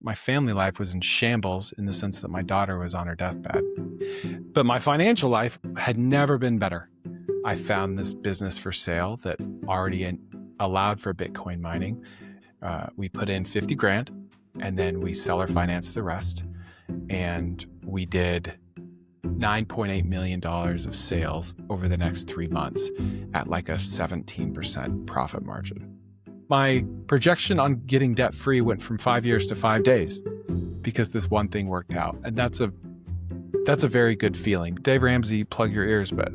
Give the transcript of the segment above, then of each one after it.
My family life was in shambles in the sense that my daughter was on her deathbed. But my financial life had never been better. I found this business for sale that already allowed for Bitcoin mining. We put in 50 grand and then we seller financed the rest. And we did $9.8 million of sales over the next 3 months at like a 17% profit margin. My projection on getting debt free went from 5 years to 5 days because this one thing worked out. And that's a very good feeling. Dave Ramsey, plug your ears, but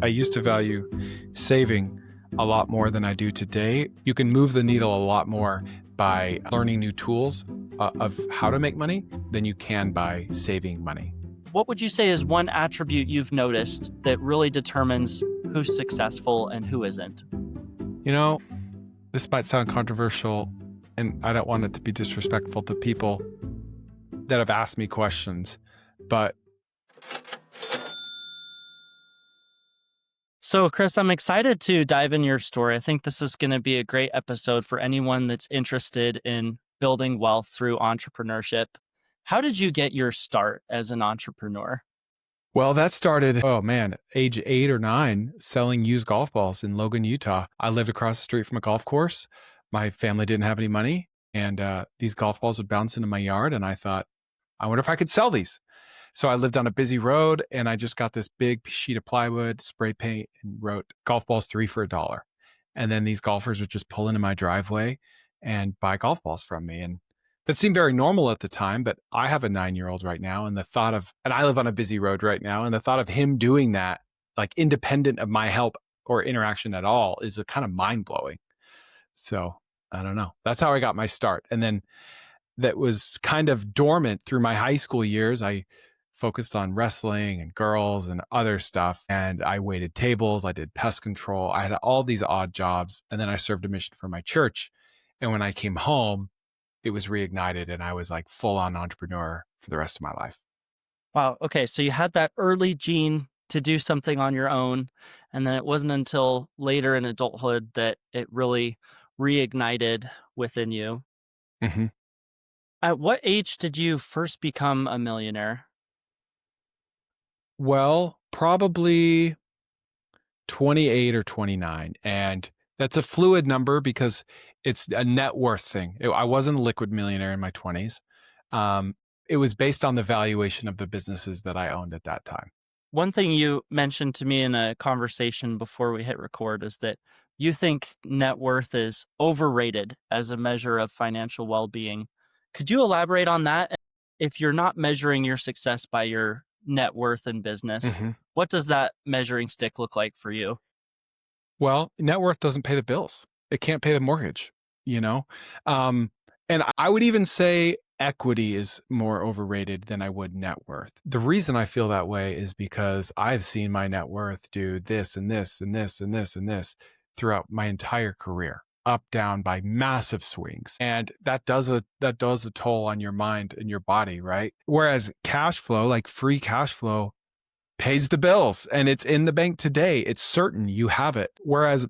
I used to value saving a lot more than I do today. You can move the needle a lot more by learning new tools of how to make money than you can by saving money. What would you say is one attribute you've noticed that really determines who's successful and who isn't? You know, this might sound controversial, and I don't want it to be disrespectful to people that have asked me questions, but So, Chris, I'm excited to dive into your story. I think this is going to be a great episode for anyone that's interested in building wealth through entrepreneurship. How did you get your start as an entrepreneur? well, that started, age 8 or 9, selling used golf balls in Logan, Utah. I lived across the street from a golf course. My family didn't have any money, and these golf balls would bounce into my yard, and I thought, I wonder if I could sell these. So I lived on a busy road, and I just got this big sheet of plywood, spray paint, and wrote golf balls 3 for $1. And then these golfers would just pull into my driveway and buy golf balls from me. And that seemed very normal at the time, but I have a 9-year-old right now, and I live on a busy road right now, and the thought of him doing that, like independent of my help or interaction at all, is a kind of mind blowing. So I don't know. That's how I got my start. And then that was kind of dormant through my high school years. I focused on wrestling and girls and other stuff. And I waited tables. I did pest control. I had all these odd jobs. And then I served a mission for my church. And when I came home, it was reignited, and I was like full on entrepreneur for the rest of my life. Wow. Okay. So you had that early gene to do something on your own. And then it wasn't until later in adulthood that it really reignited within you. Mm-hmm. At what age did you first become a millionaire? Well, probably 28 or 29. And that's a fluid number because it's a net worth thing. I wasn't a liquid millionaire in my 20s. It was based on the valuation of the businesses that I owned at that time. One thing you mentioned to me in a conversation before we hit record is that you think net worth is overrated as a measure of financial well-being. Could you elaborate on that? If you're not measuring your success by your net worth in business, Mm-hmm. what does that measuring stick look like for you? Well, net worth doesn't pay the bills. It can't pay the mortgage, you know? And I would even say equity is more overrated than I would net worth. The reason I feel that way is because I've seen my net worth do this and this and this and this and this throughout my entire career, up, down by massive swings. And that does a toll on your mind and your body, right? Whereas cash flow, like free cash flow, pays the bills and it's in the bank today. It's certain you have it. Whereas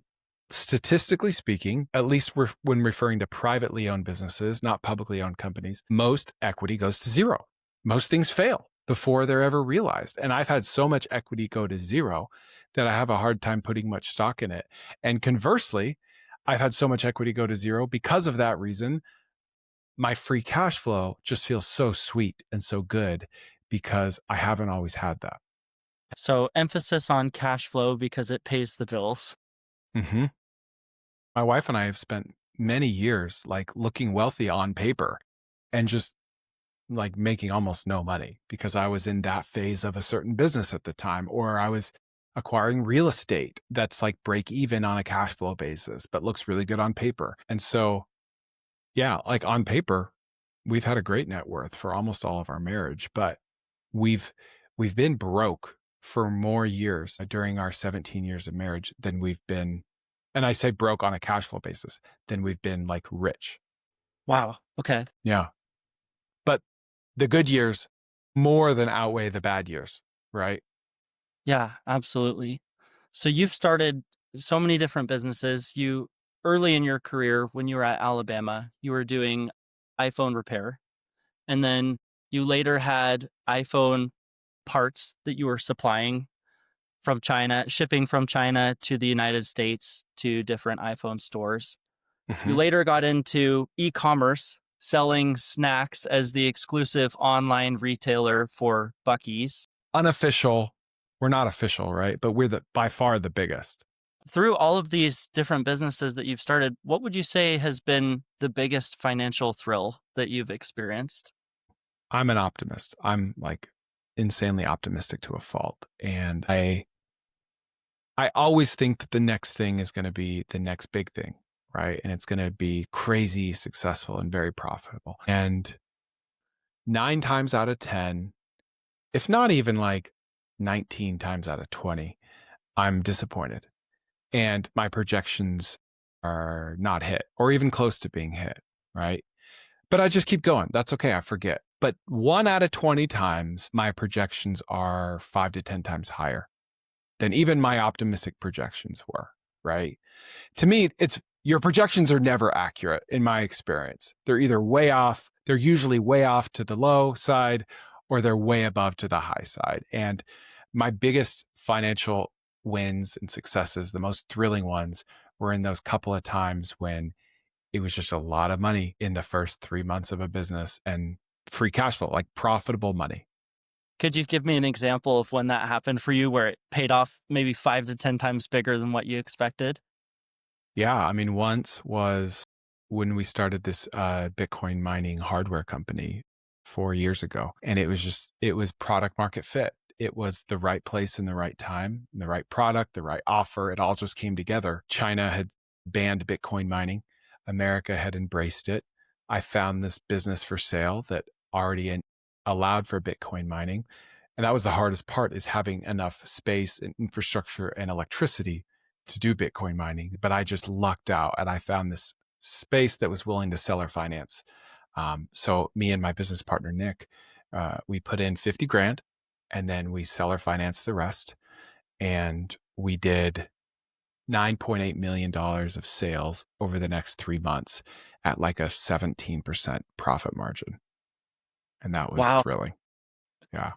statistically speaking, at least when referring to privately owned businesses, not publicly owned companies, most equity goes to zero. Most things fail before they're ever realized. And I've had so much equity go to zero that I have a hard time putting much stock in it. And conversely, I've had so much equity go to zero because of that reason. My free cash flow just feels so sweet and so good because I haven't always had that. So emphasis on cash flow because it pays the bills. Mm-hmm. My wife and I have spent many years like looking wealthy on paper and just like making almost no money because I was in that phase of a certain business at the time, or I was acquiring real estate that's like break even on a cash flow basis, but looks really good on paper. And so, yeah, like on paper, we've had a great net worth for almost all of our marriage, but we've been broke for more years during our 17 years of marriage than we've been, and I say broke on a cash flow basis, than we've been like rich. Wow. Okay. Yeah. But the good years more than outweigh the bad years, right? Yeah, absolutely. So you've started so many different businesses. You early in your career, when you were at Alabama, you were doing iPhone repair. and then you later had iPhone parts that you were supplying from China, shipping from China to the United States to different iPhone stores. You Mhm. later got into e-commerce, selling snacks as the exclusive online retailer for Buc-ee's. Unofficial. We're not official, right? But we're by far the biggest. Through all of these different businesses that you've started, what would you say has been the biggest financial thrill that you've experienced? I'm an optimist. I'm like insanely optimistic to a fault. And I always think that the next thing is going to be the next big thing, right? And it's going to be crazy successful and very profitable. And 9 times out of 10, if not even like 19 times out of 20, I'm disappointed. And my projections are not hit or even close to being hit, right? But I just keep going. That's okay. I forget. But 1 out of 20 times, my projections are 5 to 10 times higher than even my optimistic projections were, right? To me, it's your projections are never accurate in my experience. They're either way off, they're usually way off to the low side, or they're way above to the high side. And my biggest financial wins and successes, the most thrilling ones, were in those couple of times when it was just a lot of money in the first 3 months of a business and free cash flow, like profitable money. Could you give me an example of when that happened for you where it paid off maybe 5 to 10 times bigger than what you expected? Yeah, I mean, once was when we started this Bitcoin mining hardware company 4 years ago, and it was product market fit. It was the right place in the right time, the right product, the right offer. It all just came together. China had banned Bitcoin mining. America had embraced it. I found this business for sale that already allowed for Bitcoin mining. And that was the hardest part, is having enough space and infrastructure and electricity to do Bitcoin mining. But I just lucked out and I found this space that was willing to seller finance. So me and my business partner, Nick, we put in 50 grand and then we seller financed the rest. And we did $9.8 million of sales over the next 3 months at like a 17% profit margin. And that was Wow. thrilling. Yeah.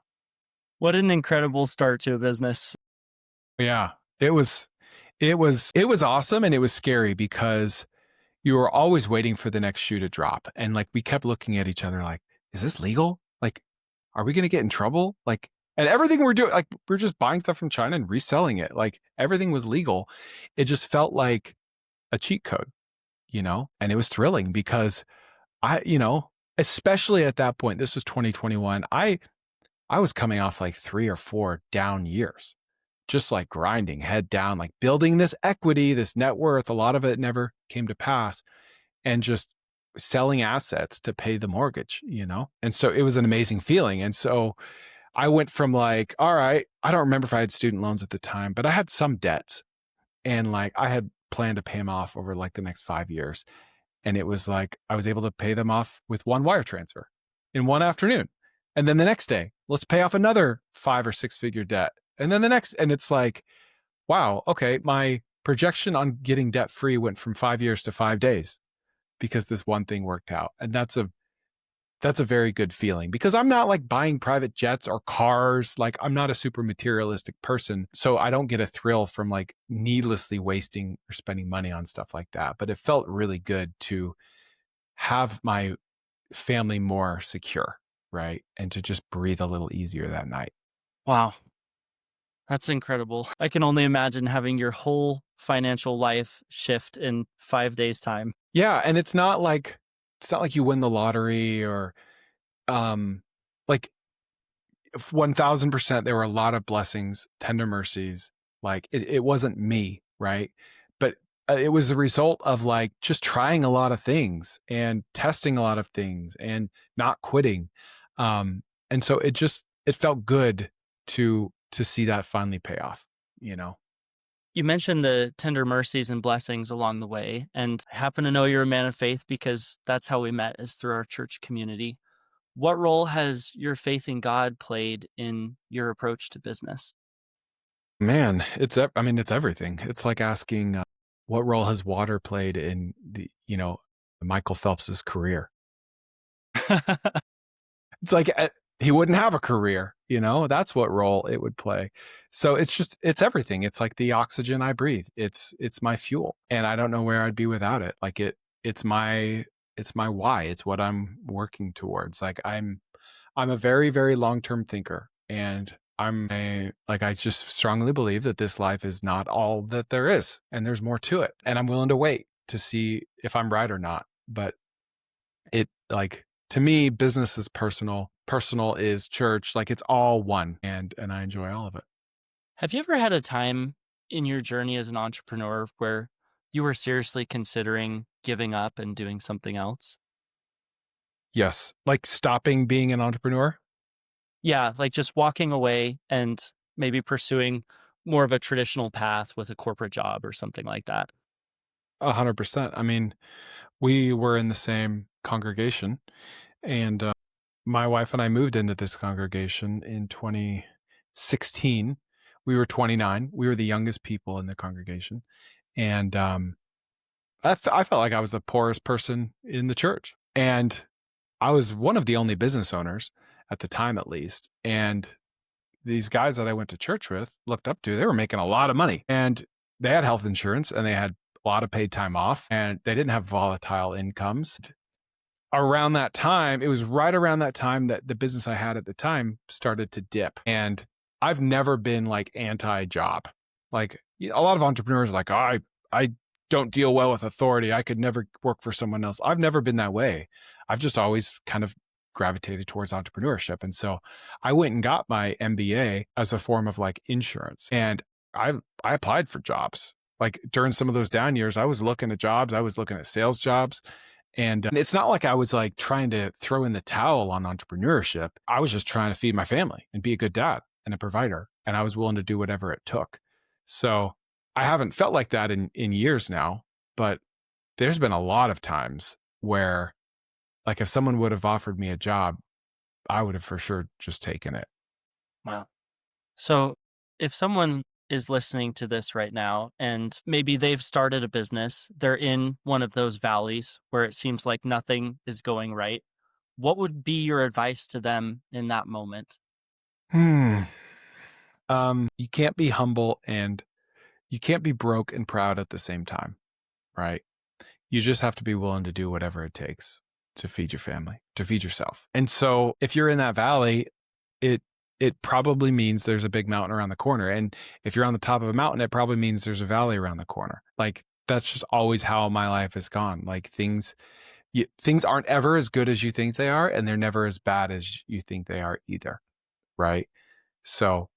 What an incredible start to a business. Yeah. It was awesome and it was scary because you were always waiting for the next shoe to drop. And like we kept looking at each other like, is this legal? Like, are we gonna get in trouble? Like, and everything we're doing, like we're just buying stuff from China and reselling it. Like everything was legal. It just felt like a cheat code, and it was thrilling because especially at that point, this was 2021. I was coming off like 3 or 4 down years, just like grinding head down, like building this equity, this net worth. A lot of it never came to pass, and just selling assets to pay the mortgage. And so it was an amazing feeling. And so I went from like, all right, I don't remember if I had student loans at the time, but I had some debts and like I had planned to pay them off over like the next 5 years. And it was like I was able to pay them off with one wire transfer in one afternoon. And then the next day, let's pay off another 5 or 6 figure debt. And then the next, and it's like, wow, okay, my projection on getting debt free went from 5 years to 5 days because this one thing worked out. And that's a very good feeling because I'm not like buying private jets or cars. Like I'm not a super materialistic person. So I don't get a thrill from like needlessly wasting or spending money on stuff like that. But it felt really good to have my family more secure, right? And to just breathe a little easier that night. Wow. That's incredible. I can only imagine having your whole financial life shift in 5 days' time. Yeah. And it's not like you win the lottery or um like 1000%, there were a lot of blessings, tender mercies. Like it wasn't me, right? But it was the result of like just trying a lot of things and testing a lot of things and not quitting. And so it felt good to see that finally pay off. You mentioned the tender mercies and blessings along the way, and I happen to know you're a man of faith because that's how we met, is through our church community. What role has your faith in God played in your approach to business? Man, I mean, it's everything. It's like asking what role has water played in Michael Phelps's career. It's like he wouldn't have a career, you know? That's what role it would play. So it's everything. It's like the oxygen I breathe. It's my fuel, and I don't know where I'd be without it. Like it's my it's my why. It's what I'm working towards. Like I'm a very, very long-term thinker, and I just strongly believe that this life is not all that there is, and there's more to it. And I'm willing to wait to see if I'm right or not. But it like to me, business is personal, personal is church, like it's all one, and I enjoy all of it. Have you ever had a time in your journey as an entrepreneur where you were seriously considering giving up and doing something else? Yes. Like stopping being an entrepreneur. Yeah, like just walking away and maybe pursuing more of a traditional path with a corporate job or something like that. 100%. I mean, we were in the same congregation, and my wife and I moved into this congregation in 2016. We were 29. We were the youngest people in the congregation. And I felt like I was the poorest person in the church. And I was one of the only business owners at the time, at least. And these guys that I went to church with looked up to, they were making a lot of money, and they had health insurance, and they had a lot of paid time off, and they didn't have volatile incomes. Around that time, it was right around that time that the business I had at the time started to dip. And I've never been like anti-job. Like a lot of entrepreneurs are like, oh, I don't deal well with authority. I could never work for someone else. I've never been that way. I've just always kind of gravitated towards entrepreneurship. And so I went and got my MBA as a form of like insurance. And I applied for jobs. Like during some of those down years, I was looking at jobs, I was looking at sales jobs. And it's not like I was like trying to throw in the towel on entrepreneurship. I was just trying to feed my family and be a good dad and a provider. And I was willing to do whatever it took. So I haven't felt like that in years now, but there's been a lot of times where like if someone would have offered me a job, I would have for sure just taken it. Wow. So, if someone is listening to this right now and maybe they've started a business, they're in one of those valleys where it seems like nothing is going right, what would be your advice to them in that moment? Hmm. You can't be humble and you can't be broke and proud at the same time, right? You just have to be willing to do whatever it takes to feed your family, to feed yourself. And so if you're in that valley, it it probably means there's a big mountain around the corner. And if you're on the top of a mountain, it probably means there's a valley around the corner. Like that's just always how my life has gone. Like things aren't ever as good as you think they are, and they're never as bad as you think they are either, right? So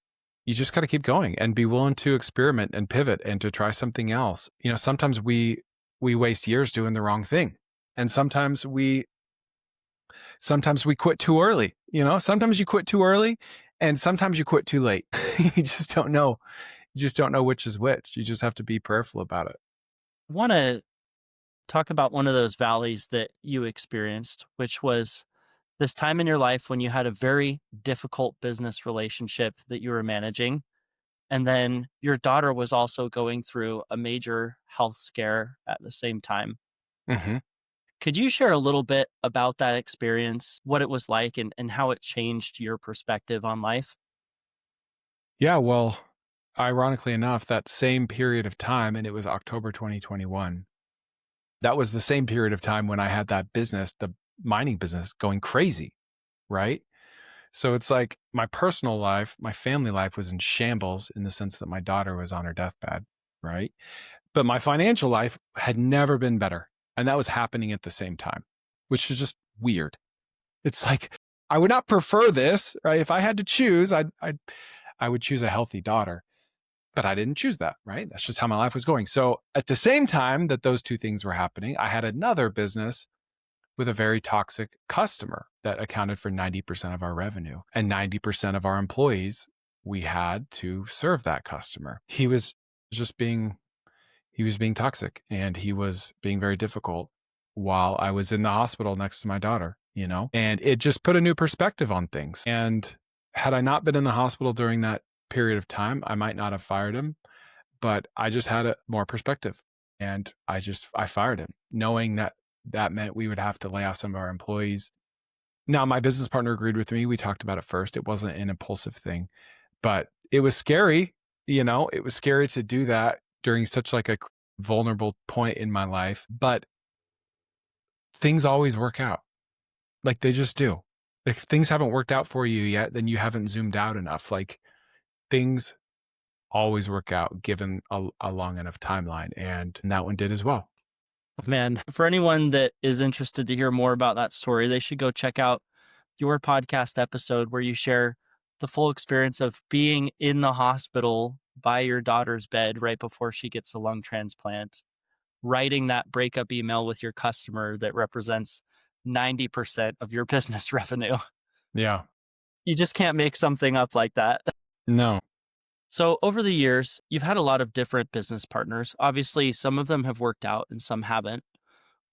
you just got to keep going and be willing to experiment and pivot and to try something else. You know, sometimes we waste years doing the wrong thing. And sometimes we quit too early, you know? Sometimes you quit too early and sometimes you quit too late. You just don't know. You just don't know which is which. You just have to be prayerful about it. I want to talk about one of those valleys that you experienced, which was this time in your life when you had a very difficult business relationship that you were managing. And then your daughter was also going through a major health scare at the same time. Mhm. Could you share a little bit about that experience, what it was like, and how it changed your perspective on life? Yeah, well, ironically enough, that same period of time, and it was October 2021, that was the same period of time when I had that business, the mining business, going crazy, right? So it's like my personal life, my family life was in shambles in the sense that my daughter was on her deathbed, right? But my financial life had never been better. And that was happening at the same time, which is just weird. It's like I would not prefer this, right? If I had to choose, I would choose a healthy daughter, but I didn't choose that, right? That's just how my life was going. So at the same time that those two things were happening, I had another business with a very toxic customer that accounted for 90% of our revenue and 90% of our employees. We had to serve that customer. Just being he was being toxic and he was being very difficult while I was in the hospital next to my daughter, you know? And it just put a new perspective on things. And had I not been in the hospital during that period of time, I might not have fired him, but I just had a more perspective. And I fired him knowing that that meant we would have to lay off some of our employees, Now, my business partner agreed with me. We talked about it first. It wasn't an impulsive thing, but it was scary. It was scary to do that during such like a vulnerable point in my life, but things always work out. Like they just do. If things haven't worked out for you yet, then you haven't zoomed out enough. Like things always work out given a long enough timeline. And that one did as well. Man, for anyone that is interested to hear more about that story, they should go check out your podcast episode where you share the full experience of being in the hospital by your daughter's bed right before she gets a lung transplant, writing that breakup email with your customer that represents 90% of your business revenue. Yeah. You just can't make something up like that. No. So, over the years, you've had a lot of different business partners. Obviously, some of them have worked out and some haven't.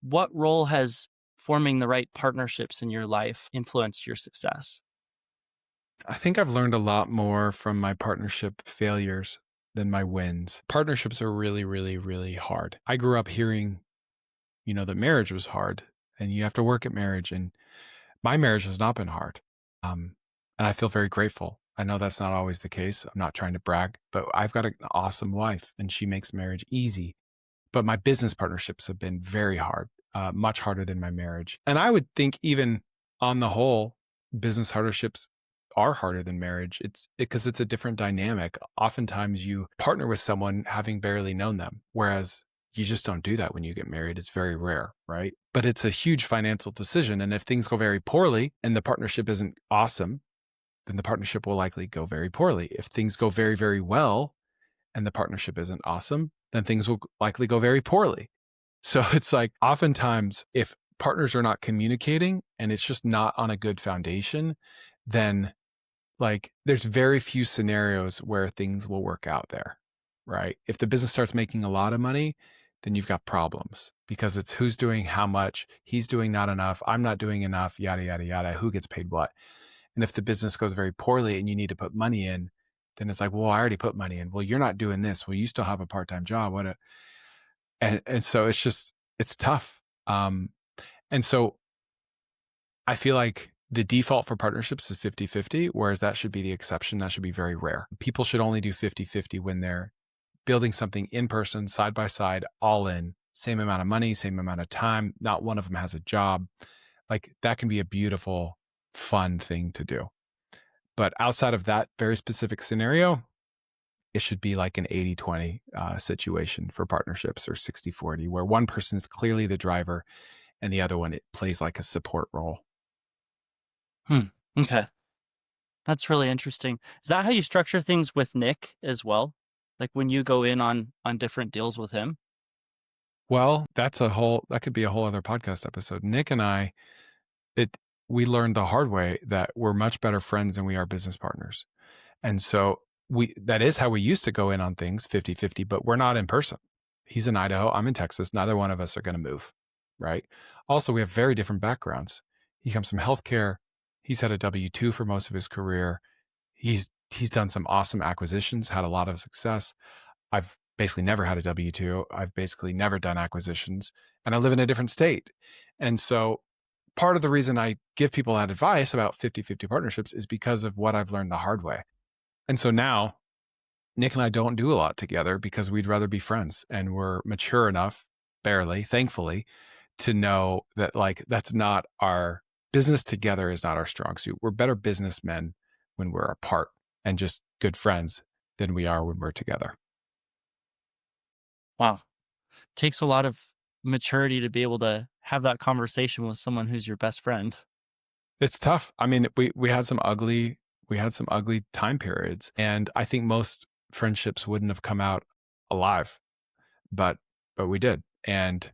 What role has forming the right partnerships in your life influenced your success? I think I've learned a lot more from my partnership failures than my wins. Partnerships are really, really, really hard. I grew up hearing, that marriage was hard and you have to work at marriage. And my marriage has not been hard. And I feel very grateful. I know that's not always the case. I'm not trying to brag, but I've got an awesome wife and she makes marriage easy. But my business partnerships have been very hard, much harder than my marriage. And I would think even on the whole, business partnerships are harder than marriage. It's because it's a different dynamic. Oftentimes you partner with someone having barely known them, whereas you just don't do that when you get married. It's very rare, right? But it's a huge financial decision. And if things go very poorly and the partnership isn't awesome, then the partnership will likely go very poorly. If things go very, very well and the partnership isn't awesome, then things will likely go very poorly. So it's like oftentimes if partners are not communicating and it's just not on a good foundation, then like there's very few scenarios where things will work out there, right? If the business starts making a lot of money, then you've got problems because it's who's doing how much, he's doing not enough, I'm not doing enough, yada, yada, yada, who gets paid what. And if the business goes very poorly and you need to put money in, then it's like, well, I already put money in. Well, you're not doing this. Well, you still have a part-time job. And so it's tough. And so I feel like the default for partnerships is 50-50, whereas that should be the exception. That should be very rare. People should only do 50-50 when they're building something in person, side by side, all in, same amount of money, same amount of time. Not one of them has a job. Like that can be a beautiful, fun thing to do. But outside of that very specific scenario, it should be like an 80-20 situation for partnerships or 60-40, where one person is clearly the driver and the other one, it plays like a support role. Okay. That's really interesting. Is that how you structure things with Nick as well? Like when you go in on different deals with him? Well, that could be a whole other podcast episode. Nick and I, it, we learned the hard way that we're much better friends than we are business partners. And so that is how we used to go in on things 50-50, but we're not in person. He's in Idaho, I'm in Texas. Neither one of us are going to move, right? Also, we have very different backgrounds. He comes from healthcare. He's had a W-2 for most of his career. He's done some awesome acquisitions, had a lot of success. I've basically never had a W-2. I've basically never done acquisitions, and I live in a different state. And so part of the reason I give people that advice about 50-50 partnerships is because of what I've learned the hard way. And so now Nick and I don't do a lot together because we'd rather be friends, and we're mature enough, barely, thankfully, to know that like that's not our business together is not our strong suit. We're better businessmen when we're apart and just good friends than we are when we're together. Wow. Takes a lot of maturity to be able to have that conversation with someone who's your best friend. It's tough. I mean, we had some ugly time periods, and I think most friendships wouldn't have come out alive, but we did. And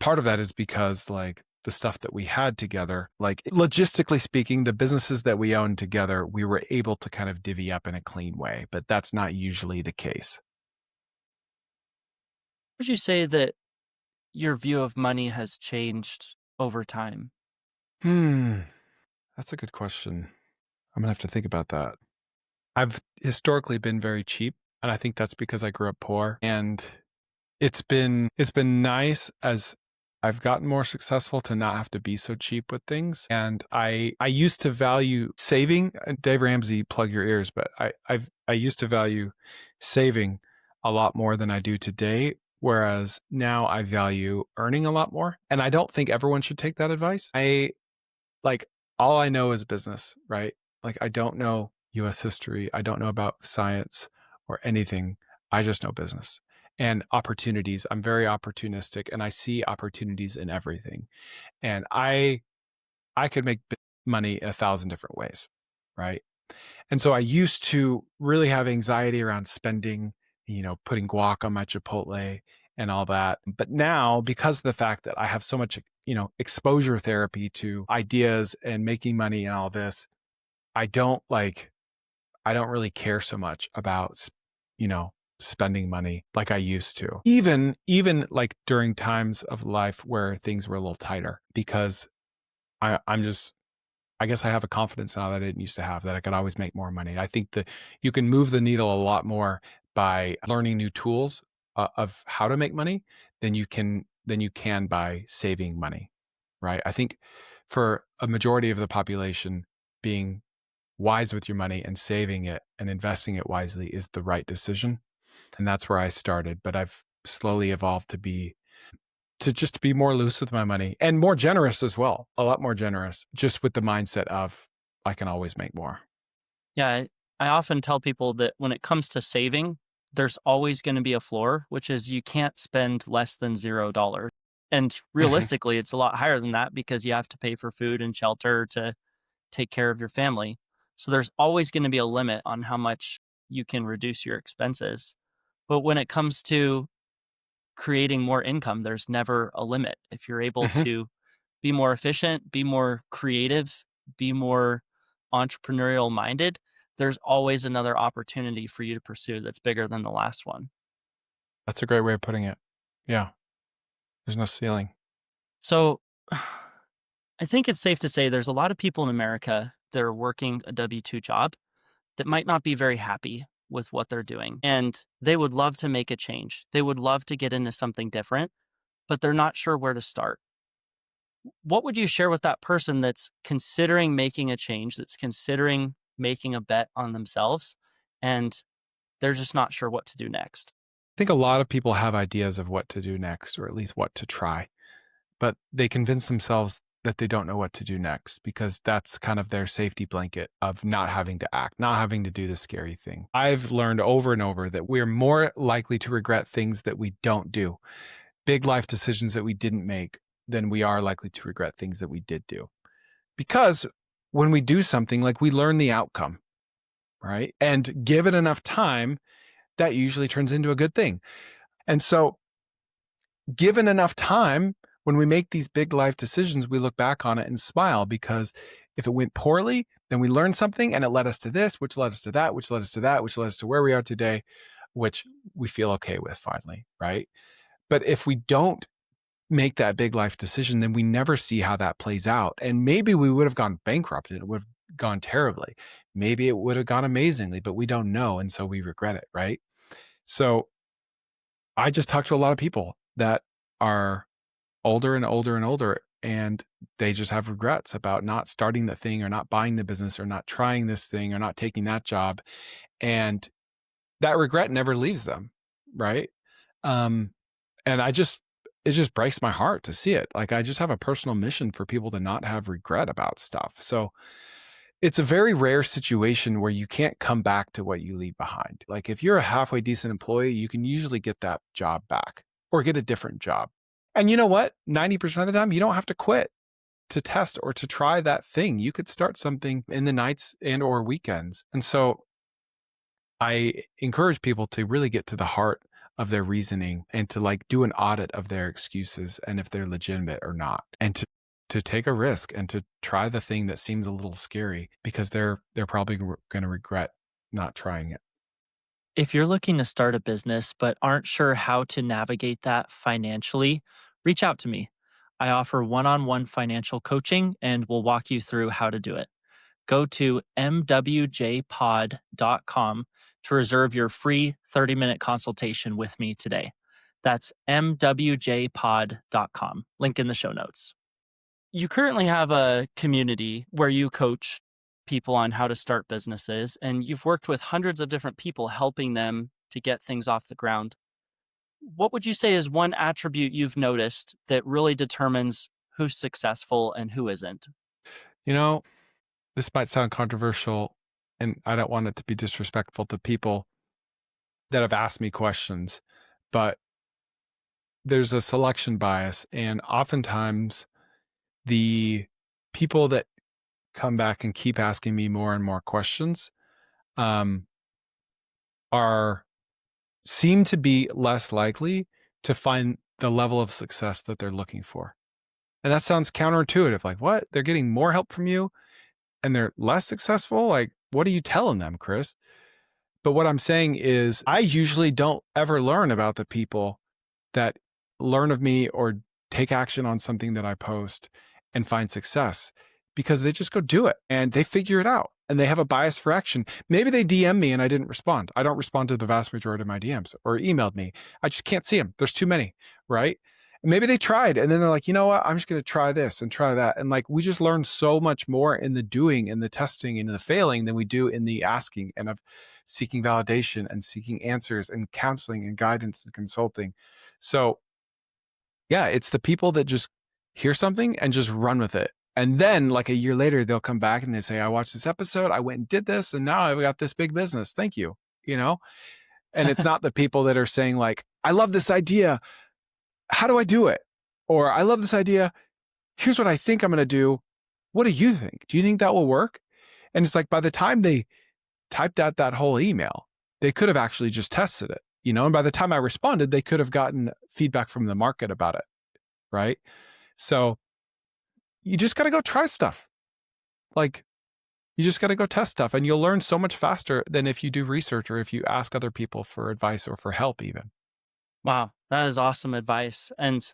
part of that is because like the stuff that we had together, like logistically speaking, the businesses that we owned together, we were able to kind of divvy up in a clean way, but that's not usually the case. Would you say that your view of money has changed over time? Hmm, that's a good question. I'm gonna have to think about that. I've historically been very cheap, and I think that's because I grew up poor, and it's been nice as I've gotten more successful to not have to be so cheap with things. And I used to value saving. Dave Ramsey, plug your ears, but I used to value saving a lot more than I do today. Whereas now I value earning a lot more. And I don't think everyone should take that advice. Like all I know is business, right? Like I don't know US history. I don't know about science or anything. I just know business and opportunities. I'm very opportunistic and I see opportunities in everything. And I could make money a thousand different ways, right? And so I used to really have anxiety around spending, putting guac on my Chipotle and all that. But now, because of the fact that I have so much, exposure therapy to ideas and making money and all this, I don't like, I don't really care so much about, you know, spending money like I used to. Even like during times of life where things were a little tighter, because I'm just I guess I have a confidence now that I didn't used to have, that I could always make more money. I think that you can move the needle a lot more by learning new tools of how to make money than you can by saving money, right? I think for a majority of the population, being wise with your money and saving it and investing it wisely is the right decision. And that's where I started. But I've slowly evolved to just be more loose with my money and more generous as well, a lot more generous, just with the mindset of I can always make more. Yeah, I often tell people that when it comes to saving, there's always going to be a floor, which is you can't spend less than $0. And Mhm. realistically, it's a lot higher than that because you have to pay for food and shelter to take care of your family. So there's always going to be a limit on how much you can reduce your expenses. But when it comes to creating more income, there's never a limit. If you're able Mhm. to be more efficient, be more creative, be more entrepreneurial minded, there's always another opportunity for you to pursue that's bigger than the last one. That's a great way of putting it. Yeah, there's no ceiling. So I think it's safe to say there's a lot of people in America that are working a W 2 job that might not be very happy with what they're doing. And they would love to make a change. They would love to get into something different, but they're not sure where to start. What would you share with that person that's considering making a change, that's considering making a bet on themselves, and they're just not sure what to do next? I think a lot of people have ideas of what to do next, or at least what to try, but they convince themselves that they don't know what to do next because that's kind of their safety blanket of not having to act, not having to do the scary thing. I've learned over and over that we're more likely to regret things that we don't do, big life decisions that we didn't make, than we are likely to regret things that we did do. Because when we do something, like we learn the outcome, right? And given enough time, that usually turns into a good thing. And so, given enough time, when we make these big life decisions, we look back on it and smile because if it went poorly, then we learned something and it led us to this, which led us to that, which led us to that, which led us to where we are today, which we feel okay with finally, right? But if we don't make that big life decision, then we never see how that plays out. And maybe we would have gone bankrupt and it would have gone terribly. Maybe it would have gone amazingly, but we don't know. And so we regret it, right? So I just talk to a lot of people that are older and older and older, and they just have regrets about not starting the thing or not buying the business or not trying this thing or not taking that job. And that regret never leaves them, right? Um, and it just breaks my heart to see it. Like I just have a personal mission for people to not have regret about stuff. So it's a very rare situation where you can't come back to what you leave behind. Like if you're a halfway decent employee, you can usually get that job back or get a different job. And you know what? 90% of the time, you don't have to quit to test or to try that thing. You could start something in the nights and or weekends. And so I encourage people to really get to the heart of their reasoning and to like do an audit of their excuses and if they're legitimate or not. And to take a risk and to try the thing that seems a little scary because they're probably going to regret not trying it. If you're looking to start a business but aren't sure how to navigate that financially, reach out to me. I offer one on one financial coaching and we'll walk you through how to do it. Go to mwjpod.com to reserve your free 30-minute consultation with me today. That's mwjpod.com. Link in the show notes. You currently have a community where you coach people on how to start businesses, and you've worked with hundreds of different people helping them to get things off the ground. What would you say is one attribute you've noticed that really determines who's successful and who isn't? You know, this might sound controversial, and I don't want it to be disrespectful to people that have asked me questions, but there's a selection bias. And oftentimes, the people that come back and keep asking me more and more questions um, are seem to be less likely to find the level of success that they're looking for. And that sounds counterintuitive. Like, what? They're getting more help from you and they're less successful? Like, what are you telling them, Chris? But what I'm saying is, I usually don't ever learn about the people that learn of me or take action on something that I post and find success because they just go do it and they figure it out and they have a bias for action. Maybe they DM me and I didn't respond. I don't respond to the vast majority of my DMs, or emailed me. I just can't see them. There's too many, right? And maybe they tried and then they're like, you know what? I'm just going to try this and try that. And like, we just learn so much more in the doing and the testing and the failing than we do in the asking and of seeking validation and seeking answers and counseling and guidance and consulting. So yeah, it's the people that just hear something and just run with it. And then like a year later, they'll come back and they say, I watched this episode, I went and did this, and now I've got this big business. Thank you. You know? And it's not the people that are saying like, I love this idea. How do I do it? Or I love this idea. Here's what I think I'm going to do. What do you think? Do you think that will work? And it's like, by the time they typed out that whole email, they could have actually just tested it, you know? And by the time I responded, they could have gotten feedback from the market about it. Right. So you just got to go try stuff. Like, you just got to go test stuff and you'll learn so much faster than if you do research or if you ask other people for advice or for help even. Wow, that is awesome advice. And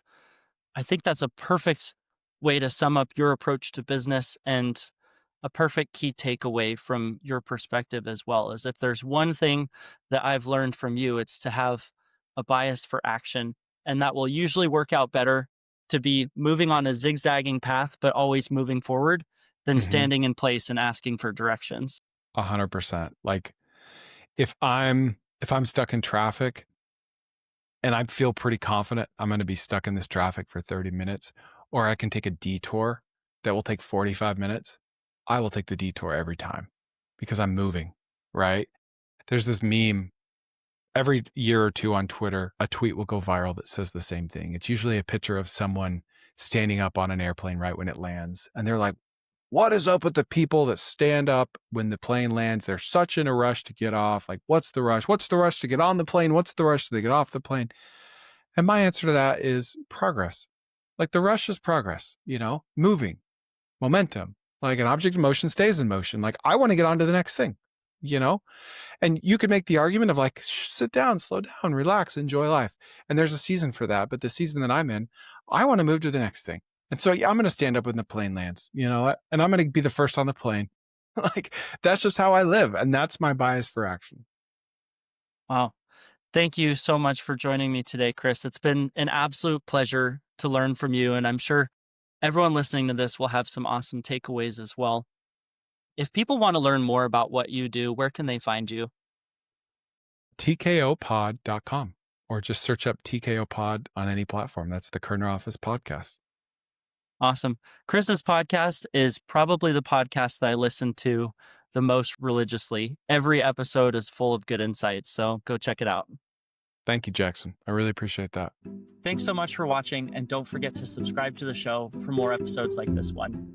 I think that's a perfect way to sum up your approach to business and a perfect key takeaway from your perspective as well. Is if there's one thing that I've learned from you, it's to have a bias for action. And that will usually work out better to be moving on a zigzagging path, but always moving forward than Mm-hmm. standing in place and asking for directions. 100%. Like if I'm stuck in traffic and I feel pretty confident I'm going to be stuck in this traffic for 30 minutes, or I can take a detour that will take 45 minutes, I will take the detour every time because I'm moving, right? There's this meme every year or two on Twitter, a tweet will go viral that says the same thing. It's usually a picture of someone standing up on an airplane right when it lands. And they're like, what is up with the people that stand up when the plane lands? They're such in a rush to get off. Like, what's the rush? What's the rush to get on the plane? What's the rush to get off the plane? And my answer to that is progress. Like, the rush is progress, you know, moving, momentum. Like, an object in motion stays in motion. Like, I want to get on to the next thing, you know? And you could make the argument of like, sit down, slow down, relax, enjoy life. And there's a season for that. But the season that I'm in, I want to move to the next thing. And so, yeah, I'm going to stand up when the plane lands, you know, and I'm going to be the first on the plane. Like, that's just how I live. And that's my bias for action. Wow. Thank you so much for joining me today, Chris. It's been an absolute pleasure to learn from you. And I'm sure everyone listening to this will have some awesome takeaways as well. If people want to learn more about what you do, where can they find you? TKOpod.com, or just search up TKO Pod on any platform. That's the Koerner Office podcast. Awesome. Chris's podcast is probably the podcast that I listen to the most religiously. Every episode is full of good insights, so go check it out. Thank you, Jackson. I really appreciate that. Thanks so much for watching, and don't forget to subscribe to the show for more episodes like this one.